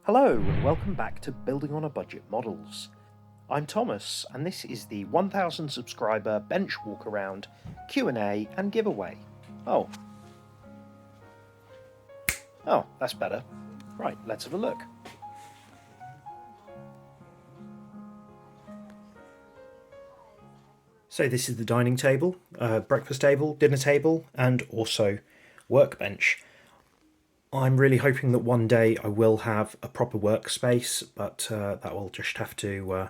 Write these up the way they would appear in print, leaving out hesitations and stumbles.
Hello and welcome back to Building on a Budget Models. I'm Thomas and this is the 1000 subscriber bench walk around, Q&A and giveaway. Oh, that's better. Right, let's have a look. So this is the dining table, breakfast table, dinner table and also workbench. I'm really hoping that one day I will have a proper workspace, but that will just have to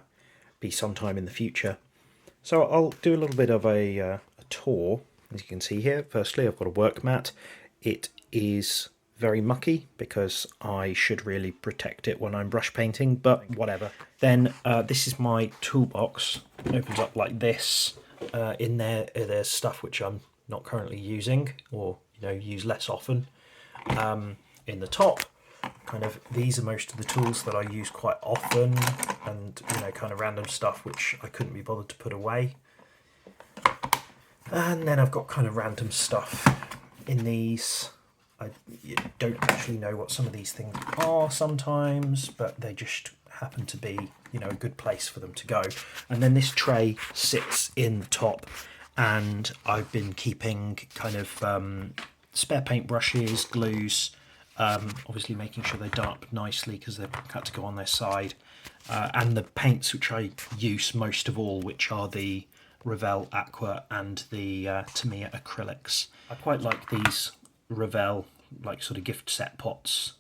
be sometime in the future. So I'll do a little bit of a tour. As you can see here, firstly I've got a work mat. It is very mucky because I should really protect it when I'm brush painting, but whatever. Then this is my toolbox. It opens up like this. In there's stuff which I'm not currently using or use less often. In the top, these are most of the tools that I use quite often, and kind of random stuff which I couldn't be bothered to put away. And then I've got kind of random stuff in these. I don't actually know what some of these things are sometimes, but they just happen to be a good place for them to go. And then this tray sits in the top, and I've been keeping kind of spare paint brushes, glues, obviously making sure they done up nicely because they've got to go on their side, and the paints which I use most of all, which are the Revell Aqua and the Tamiya acrylics. I quite like these Revell sort of gift set pots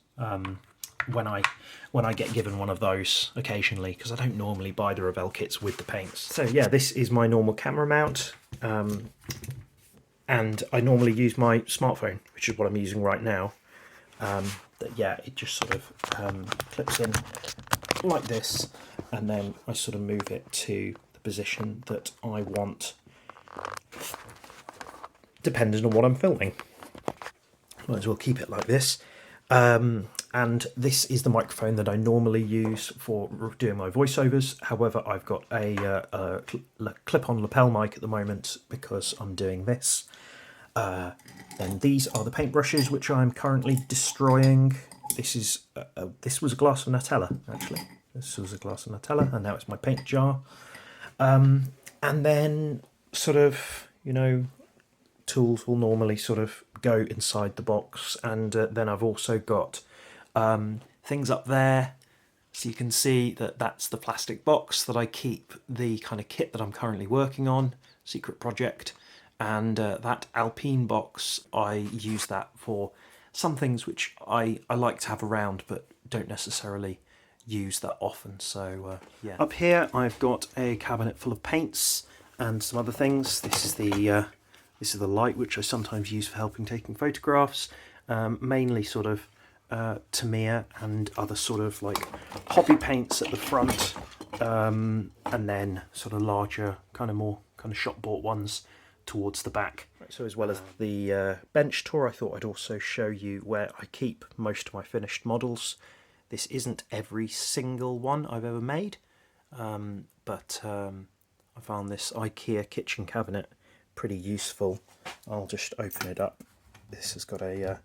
when I get given one of those occasionally, because I don't normally buy the Revell kits with the paints. So yeah, this is my normal camera mount. And I normally use my smartphone, which is what I'm using right now. But yeah, it just sort of clips in like this, and then I sort of move it to the position that I want, depending on what I'm filming. Might as well keep it like this. And this is the microphone that I normally use for doing my voiceovers. However, I've got a clip-on lapel mic at the moment because I'm doing this. And these are the paintbrushes which I'm currently destroying. This was a glass of Nutella, actually. This was a glass of Nutella, and now it's my paint jar. And then sort of, tools will normally sort of go inside the box, and then I've also got things up there, so you can see that that's the plastic box that I keep the kind of kit that I'm currently working on, secret project, and that Alpine box, I use that for some things which I like to have around but don't necessarily use that often. So yeah. Up here I've got a cabinet full of paints and some other things. This is the light which I sometimes use for helping taking photographs, mainly sort of Tamiya and other sort of like hobby paints at the front, and then sort of larger more shop bought ones towards the back. So as well as the bench tour, I thought I'd also show you where I keep most of my finished models. This isn't every single one I've ever made, but I found this IKEA kitchen cabinet pretty useful. I'll just open it up. This has got a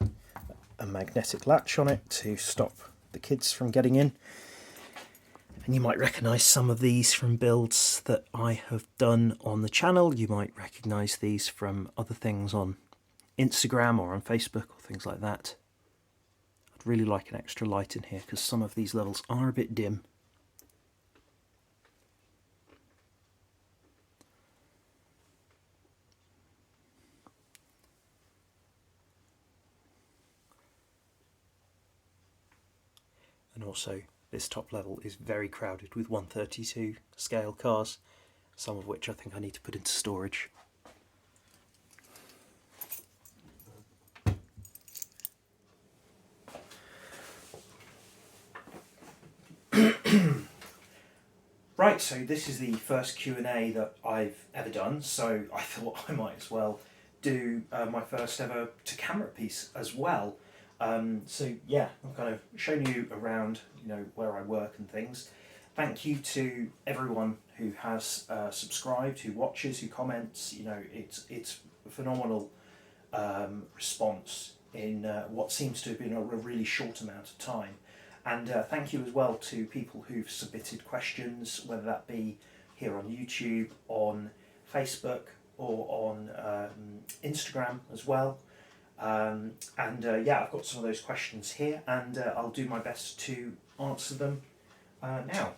magnetic latch on it to stop the kids from getting in. And you might recognise some of these from builds that I have done on the channel. You might recognise these from other things on Instagram or on Facebook or things like that. I'd really like an extra light in here because some of these levels are a bit dim. And also this top level is very crowded with 132 scale cars, some of which I think I need to put into storage. Right, so this is the first Q&A that I've ever done, so I thought I might as well do my first ever to camera piece as well. So yeah, I've kind of shown you around, where I work and things. Thank you to everyone who has subscribed, who watches, who comments. It's a phenomenal response in what seems to have been a really short amount of time. And thank you as well to people who've submitted questions, whether that be here on YouTube, on Facebook, or on Instagram as well. Yeah, I've got some of those questions here, and I'll do my best to answer them now.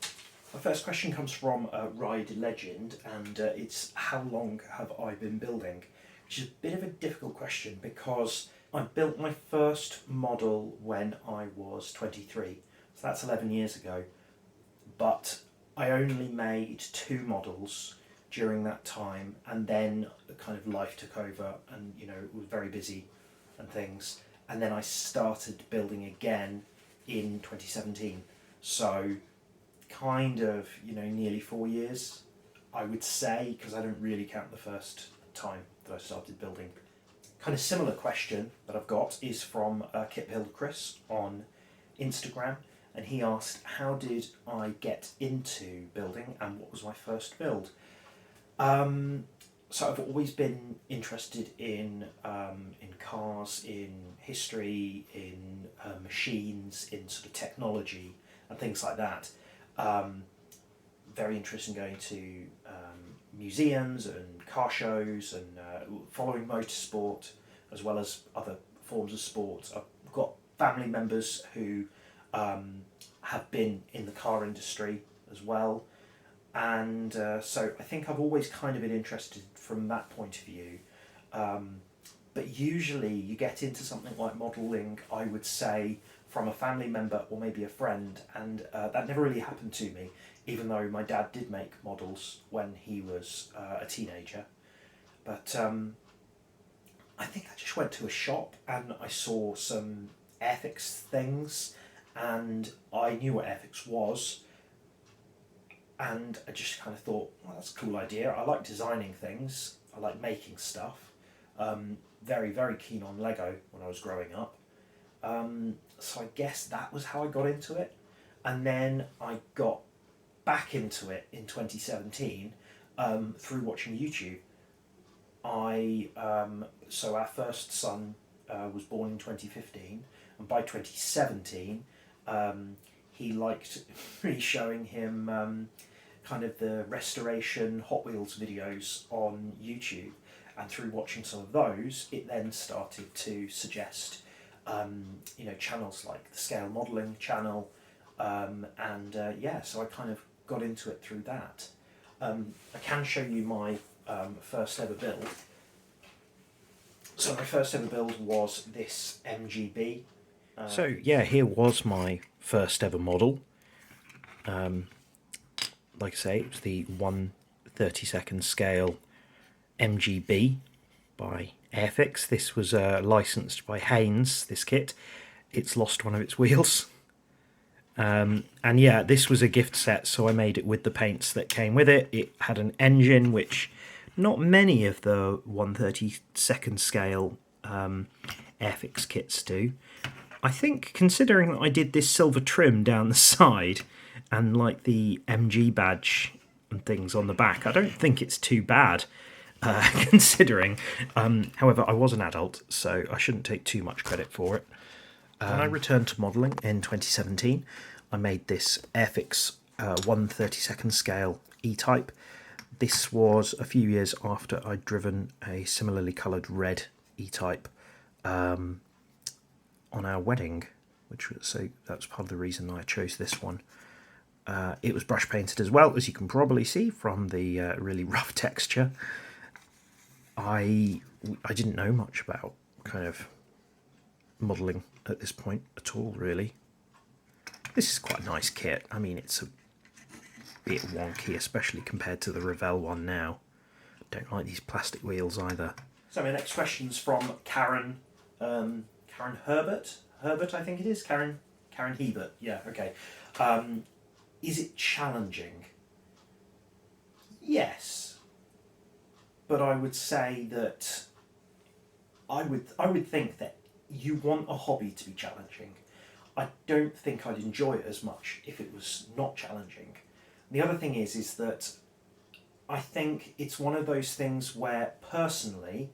My first question comes from Ride Legend, and it's how long have I been building? Which is a bit of a difficult question because I built my first model when I was 23, so that's 11 years ago, but I only made 2 models during that time, and then kind of life took over, and it was very busy and things, and then I started building again in 2017, so kind of nearly 4 years, I would say, because I don't really count the first time that I started building. Kind of similar question that I've got is from Kit Build Chris on Instagram, and he asked, how did I get into building and what was my first build? So I've always been interested in cars, in history, in machines, in sort of technology and things like that. Very interested in going to museums and car shows and following motorsport as well as other forms of sport. I've got family members who have been in the car industry as well, and so I think I've always kind of been interested from that point of view. But usually you get into something like modelling, I would say, from a family member or maybe a friend, and that never really happened to me, even though my dad did make models when he was a teenager. But I think I just went to a shop and I saw some Airfix things, and I knew what Airfix was, and I just kind of thought, well, that's a cool idea. I like designing things, I like making stuff. Very, very keen on Lego when I was growing up. So I guess that was how I got into it. And then I got back into it in 2017 through watching YouTube. So our first son was born in 2015, and by 2017 he liked me showing him kind of the restoration Hot Wheels videos on YouTube, and through watching some of those it then started to suggest channels like the Scale Modelling channel, yeah, so I kind of got into it through that. I can show you my first ever build. So my first ever build was this MGB. So yeah, here was my first ever model. Like I say, it was the 1/32 scale MGB by Airfix. This was licensed by Haynes, this kit. It's lost one of its wheels. And yeah, this was a gift set, so I made it with the paints that came with it. It had an engine, which not many of the 1/32 scale Airfix kits do. I think, considering that I did this silver trim down the side and like the MG badge and things on the back, I don't think it's too bad. Considering, however, I was an adult, so I shouldn't take too much credit for it. When I returned to modelling in 2017, I made this Airfix 1/32 scale E-Type. This was a few years after I'd driven a similarly coloured red E-Type on our wedding, so that's part of the reason I chose this one. It was brush painted as well, as you can probably see from the really rough texture. I didn't know much about kind of modelling at this point at all, really. This is quite a nice kit. I mean, it's a bit wonky, especially compared to the Revell one now. Don't like these plastic wheels either. So my next question's from Karen Herbert. Herbert, I think it is. Karen Hebert. Yeah, okay. Is it challenging? Yes. But I would say that I would think that you want a hobby to be challenging. I don't think I'd enjoy it as much if it was not challenging. The other thing is that I think it's one of those things where personally,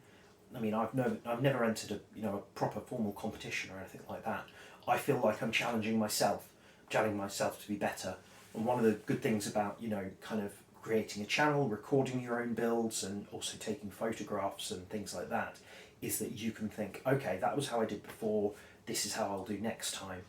I mean, I've never entered a proper formal competition or anything like that. I feel like I'm challenging myself. challenging myself to be better. And one of the good things about, you know, kind of creating a channel, recording your own builds, and also taking photographs and things like that, is that you can think, okay, that was how I did before, this is how I'll do next time.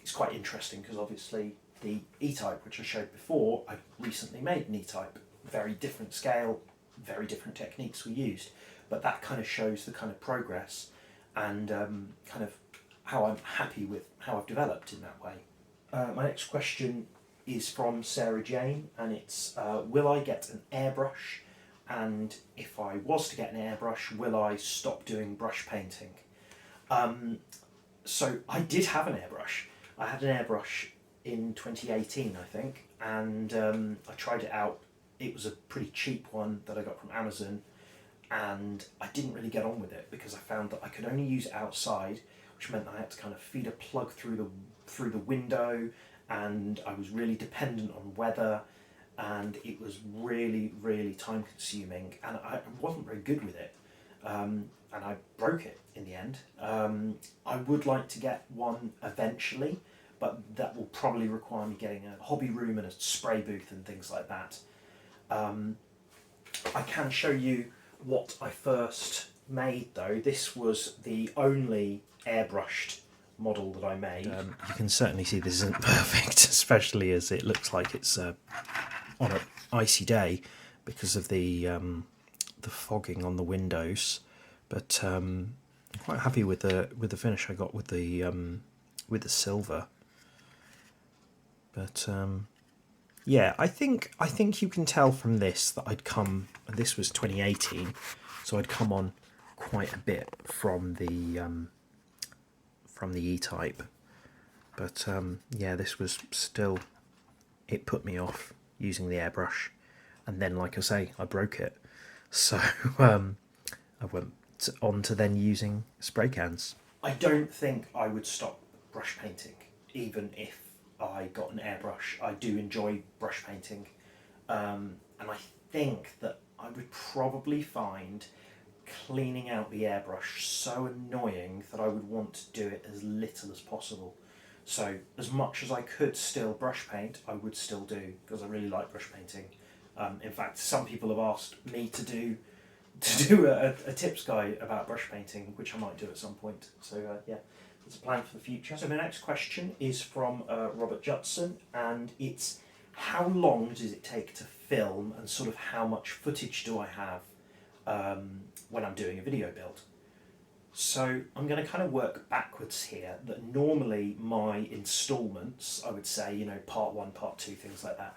It's quite interesting because obviously the E-type, which I showed before, I recently made an E-type. Very different scale, very different techniques were used, but that kind of shows the kind of progress and kind of how I'm happy with how I've developed in that way. My next question is from Sarah Jane, and it's will I get an airbrush, and if I was to get an airbrush, will I stop doing brush painting? So I did have an airbrush. I had an airbrush in 2018, I think, and I tried it out. It was a pretty cheap one that I got from Amazon, and I didn't really get on with it because I found that I could only use it outside, which meant I had to kind of feed a plug through the window, and I was really dependent on weather, and it was really, really time consuming, and I wasn't very good with it, and I broke it in the end. I would like to get one eventually, but that will probably require me getting a hobby room and a spray booth and things like that. I can show you what I first made though. This was the only airbrushed model that I made. You can certainly see this isn't perfect, especially as it looks like it's on an icy day because of the fogging on the windows. But I'm quite happy with the finish I got with the silver. But yeah, I think you can tell from this that I'd come. This was 2018, so I'd come on quite a bit from the E-type. But yeah, this was still. It put me off using the airbrush, and then, like I say, I broke it. So I went on to then using spray cans. I don't think I would stop brush painting, even if I got an airbrush. I do enjoy brush painting, and I think that I would probably find cleaning out the airbrush so annoying that I would want to do it as little as possible. So as much as I could still brush paint, I would still do, because I really like brush painting. In fact, some people have asked me to do a tips guide about brush painting, which I might do at some point. So yeah, there's a plan for the future. So my next question is from Robert Judson, and it's how long does it take to film, and sort of how much footage do I have when I'm doing a video build? So I'm going to kind of work backwards here, that normally my installments, I would say, you know, part 1, part 2, things like that,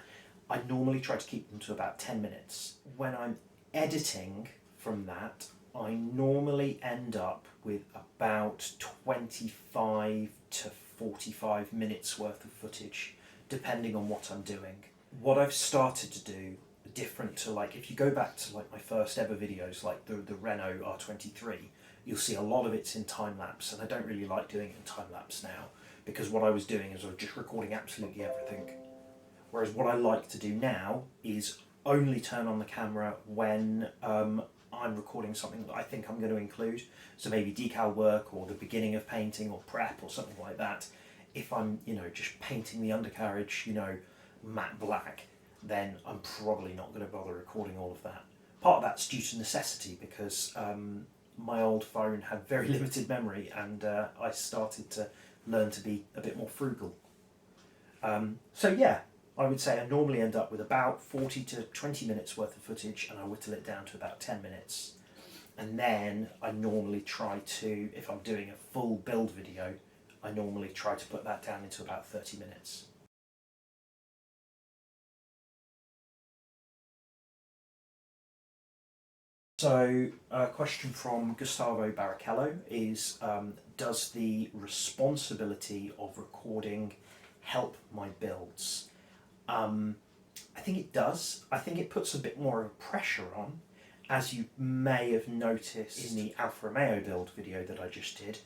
I normally try to keep them to about 10 minutes. When I'm editing from that, I normally end up with about 25 to 45 minutes worth of footage, depending on what I'm doing. What I've started to do, different to, like, if you go back to like my first ever videos, like the Renault R23, you'll see a lot of it's in time-lapse, and I don't really like doing it in time-lapse now, because what I was doing is I was just recording absolutely everything. Whereas what I like to do now is only turn on the camera when I'm recording something that I think I'm going to include. So maybe decal work, or the beginning of painting, or prep, or something like that. If I'm, you know, just painting the undercarriage, you know, matte black, then I'm probably not going to bother recording all of that. Part of that's due to necessity, because my old phone had very limited memory, and I started to learn to be a bit more frugal. So yeah, I would say I normally end up with about 40 to 20 minutes worth of footage, and I whittle it down to about 10 minutes. And then I normally try to, if I'm doing a full build video, I normally try to put that down into about 30 minutes. So a question from Gustavo Barrichello is, does the responsibility of recording help my builds? I think it does. I think it puts a bit more of pressure on, as you may have noticed in the Alfa Romeo build video that I just did.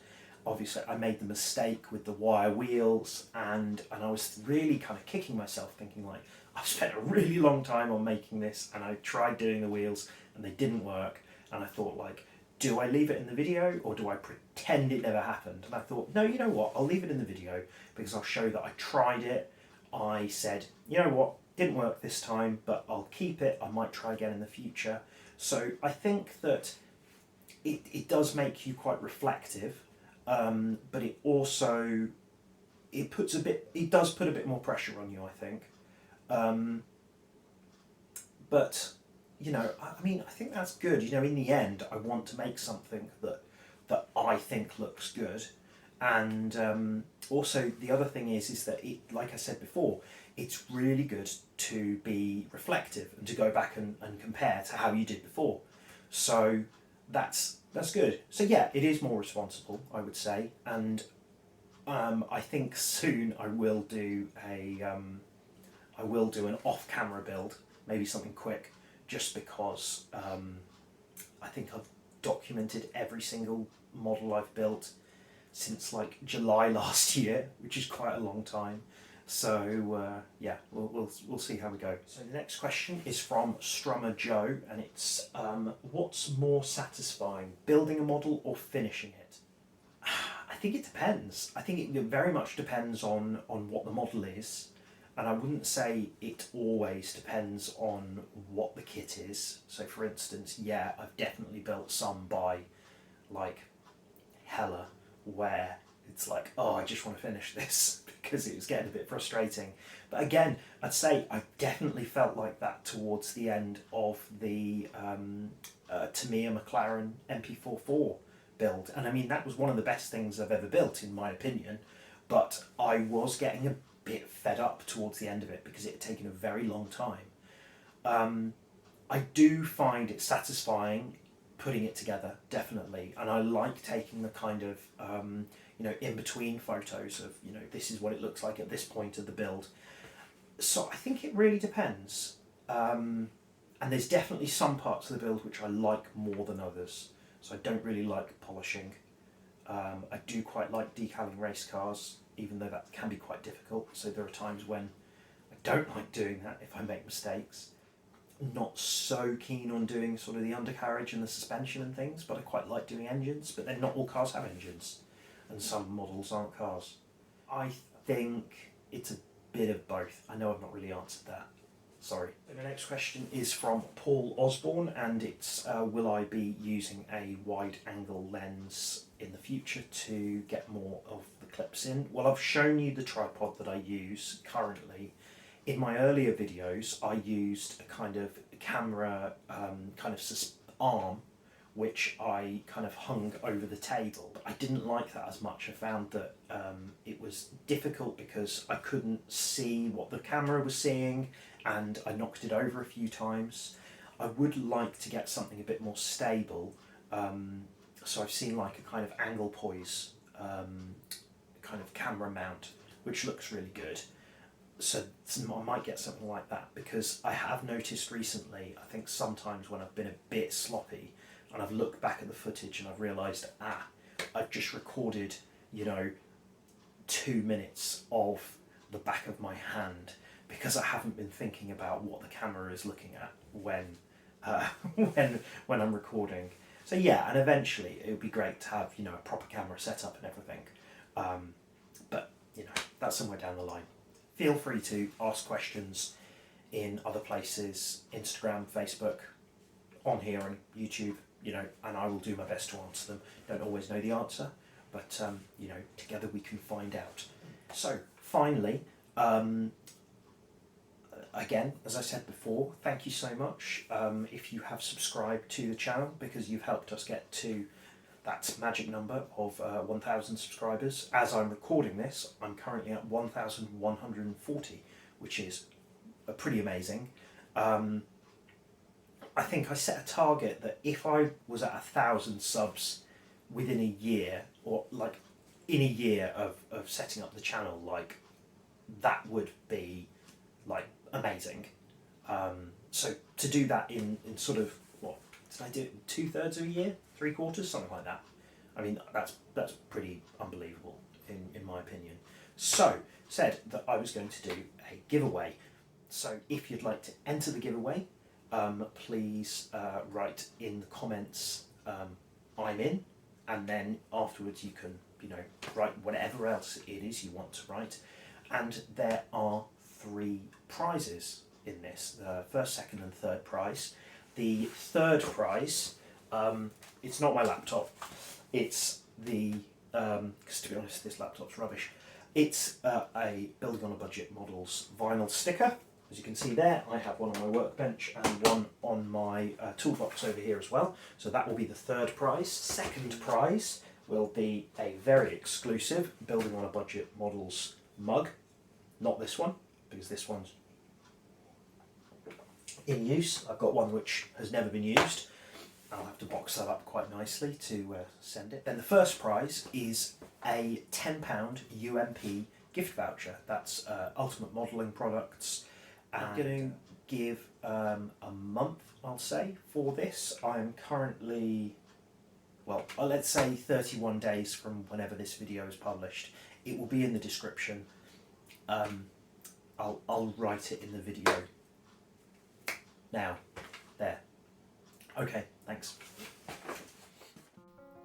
Obviously I made the mistake with the wire wheels, and I was really kind of kicking myself, thinking like, I've spent a really long time on making this, and I tried doing the wheels and they didn't work, and I thought like, do I leave it in the video or do I pretend it never happened? And I thought, no, you know what, I'll leave it in the video because I'll show that I tried it. I said, you know what, didn't work this time, but I'll keep it. I might try again in the future. So I think that it does make you quite reflective, but it also, it does put a bit more pressure on you, I think. But, you know, I mean, I think that's good. You know, in the end, I want to make something that I think looks good. And also the other thing is that it, like I said before, it's really good to be reflective and to go back and compare to how you did before. So that's good. So yeah, it is more responsible, I would say, and I think soon I will do an off-camera build, maybe something quick, just because I think I've documented every single model I've built since like July last year, which is quite a long time. So yeah, we'll see how we go. So the next question is from Strummer Joe, and it's what's more satisfying, building a model or finishing it? I think it depends. I think it very much depends on what the model is, and I wouldn't say it always depends on what the kit is. So for instance, yeah, I've definitely built some by like Hella, where it's like, oh, I just want to finish this because it was getting a bit frustrating. But again, I'd say I definitely felt like that towards the end of the Tamiya McLaren MP44 build. And I mean, that was one of the best things I've ever built, in my opinion. But I was getting a bit fed up towards the end of it because it had taken a very long time. I do find it satisfying putting it together, definitely, and I like taking the kind of you know, in between photos of, you know, this is what it looks like at this point of the build. So I think it really depends, and there's definitely some parts of the build which I like more than others. So I don't really like polishing. I do quite like decaling race cars, even though that can be quite difficult. So there are times when I don't like doing that if I make mistakes. Not so keen on doing sort of the undercarriage and the suspension and things, but I quite like doing engines. But then not all cars have engines, and some models aren't cars. I think it's a bit of both. I know I've not really answered that. Sorry. The next question is from Paul Osborne, and it's will I be using a wide angle lens in the future to get more of the clips in? Well, I've shown you the tripod that I use currently. In my earlier videos, I used a kind of camera arm, which I kind of hung over the table. But I didn't like that as much. I found that it was difficult because I couldn't see what the camera was seeing, and I knocked it over a few times. I would like to get something a bit more stable, so I've seen like a kind of angle poise kind of camera mount, which looks really good. So I might get something like that, because I have noticed recently, I think sometimes when I've been a bit sloppy and I've looked back at the footage and I've realised, I've just recorded, you know, 2 minutes of the back of my hand because I haven't been thinking about what the camera is looking at when when I'm recording. So yeah, and eventually it would be great to have, you know, a proper camera setup and everything. But you know, that's somewhere down the line. Feel free to ask questions in other places, Instagram, Facebook, on here and YouTube, you know, and I will do my best to answer them. Don't always know the answer, but you know, together we can find out. So finally, again, as I said before, thank you so much if you have subscribed to the channel, because you've helped us get to that magic number of 1,000 subscribers. As I'm recording this, I'm currently at 1,140, which is pretty amazing. I think I set a target that if I was at 1,000 subs within a year, or like in a year of setting up the channel, like that would be like amazing. So to do that in sort of, what did I do it in 2/3 of a year, 3/4, something like that. I mean, that's pretty unbelievable in my opinion. So said that I was going to do a giveaway. So if you'd like to enter the giveaway, please write in the comments I'm in, and then afterwards you can, you know, write whatever else it is you want to write. And there are 3 prizes in this, the first, second and third prize. The third prize, it's not my laptop, it's the, because to be honest this laptop's rubbish, it's a Building on a Budget Models vinyl sticker. As you can see there, I have one on my workbench and one on my toolbox over here as well. So that will be the third prize. Second prize will be a very exclusive Building on a Budget Models mug. Not this one, because this one's in use. I've got one which has never been used. I'll have to box that up quite nicely to send it. Then the first prize is a £10 UMP gift voucher. That's Ultimate Modelling products. I'm going to give a month, I'll say, for this. I'm currently, well, let's say 31 days from whenever this video is published. It will be in the description. I'll write it in the video now. There. Okay, thanks.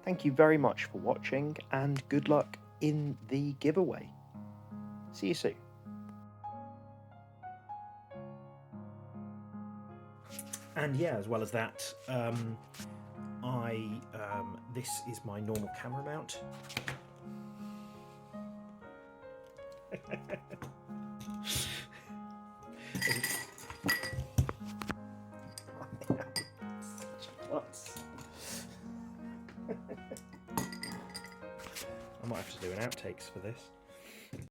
Thank you very much for watching, and good luck in the giveaway. See you soon. And yeah, as well as that, this is my normal camera mount. I might have to do an outtakes for this.